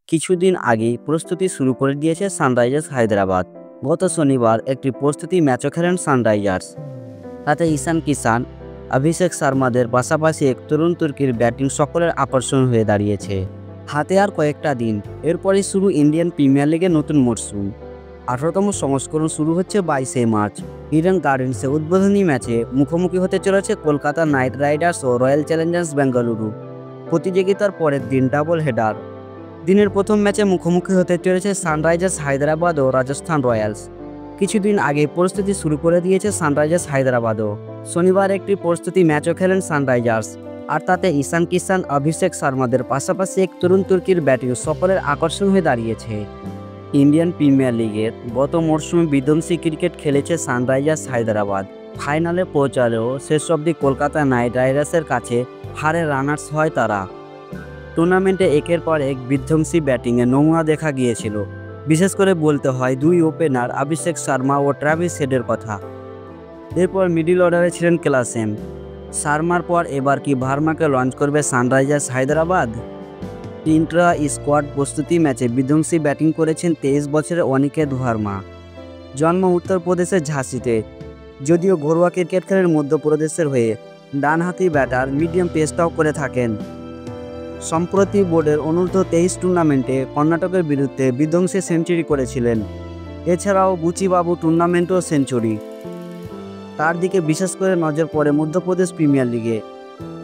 কিছুদিন আগেই প্রস্তুতি শুরু করে দিয়েছে সানরাইজার্স হায়দ্রাবাদ। গত শনিবার একটি প্রস্তুতি ম্যাচও খেলেন সানরাইজার্স। তাতে ঈশান কিষান, অভিষেক শর্মাদের পাশাপাশি এক তরুণ তুর্কির ব্যাটিং সকলের আকর্ষণ হয়ে দাঁড়িয়েছে। হাতে আর কয়েকটা দিন, এরপরই শুরু ইন্ডিয়ান প্রিমিয়ার লিগের নতুন মরশুম। 18তম সংস্করণ শুরু হচ্ছে 22শে মার্চ। ইডেন গার্ডেন্সে উদ্বোধনী ম্যাচে মুখোমুখি হতে চলেছে কলকাতা নাইট রাইডার্স ও রয়্যাল চ্যালেঞ্জার্স বেঙ্গালুরু। প্রতিযোগিতার পরের দিন ডাবল হেডার। দিনের প্রথম ম্যাচে মুখোমুখি হতে চলেছে সানরাইজার্স হায়দ্রাবাদ ও রাজস্থান রয়্যালস। কিছুদিন আগে প্রস্তুতি শুরু করে দিয়েছে সানরাইজার্স হায়দ্রাবাদও। শনিবার একটি প্রস্তুতি ম্যাচও খেলেন সানরাইজার্স, আর তাতে ঈশান কিষান, অভিষেক শর্মাদের পাশাপাশি এক তরুণ তুর্কির ব্যাটিং সকলের আকর্ষণ হয়ে দাঁড়িয়েছে। ইন্ডিয়ান প্রিমিয়ার লিগের গত মরশুমে বিধ্বংসী ক্রিকেট খেলেছে সানরাইজার্স হায়দ্রাবাদ। ফাইনালে পৌঁছালেও শেষ অবধি কলকাতা নাইট রাইডার্সের কাছে হারে রানার্স হয় তারা। টুর্নামেন্টে একের পর এক বিধ্বংসী ব্যাটিংয়ে নমুনা দেখা গিয়েছিল। বিশেষ করে বলতে হয় দুই ওপেনার অভিষেক শর্মা ও ট্রাভিস হেডের কথা। এরপর মিডল অর্ডারে ছিলেন ক্লাসেন। শর্মার পর এবার কি ভার্মাকে লঞ্চ করবে সানরাইজার্স হায়দ্রাবাদ? ইন্ট্রা স্কোয়াড প্রস্তুতি ম্যাচে বিধ্বংসী ব্যাটিং করেছেন 23 বছরের অনিকেত ভার্মা। জন্ম উত্তরপ্রদেশের ঝাঁসিতে। যদিও ঘরোয়া ক্রিকেট খেলেন মধ্যপ্রদেশের হয়ে, ডানহাতি ব্যাটার মিডিয়াম পেসটাও করে থাকেন। সম্প্রতি বোর্ডের অনূর্ধ্ব-23 টুর্নামেন্টে কর্ণাটকের বিরুদ্ধে বিধ্বংসী সেঞ্চুরি করেছিলেন। এছাড়াও বুচিবাবু টুর্নামেন্টেও সেঞ্চুরি। তার দিকে বিশেষ করে নজর পড়ে মধ্যপ্রদেশ প্রিমিয়ার লিগে।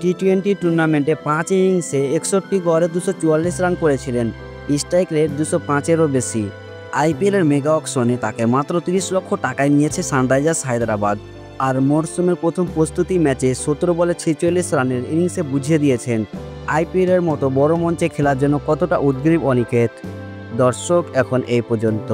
টি-20 টুর্নামেন্টে 5 ইনিংসে 61 গড়ে 244 রান করেছিলেন। স্ট্রাইক রেট 205-এরও বেশি। আইপিএলের মেগা অকশনে তাকে মাত্র 30 লক্ষ টাকায় নিয়েছে সানরাইজার্স হায়দ্রাবাদ। আর মরশুমের প্রথম প্রস্তুতি ম্যাচে 17 বলে 46 রানের ইনিংসে বুঝিয়ে দিয়েছেন আইপিএলের মতো বড় মঞ্চে খেলার জন্য কতটা উদগ্রীব অনিকেত। দর্শক, এখন এই পর্যন্ত।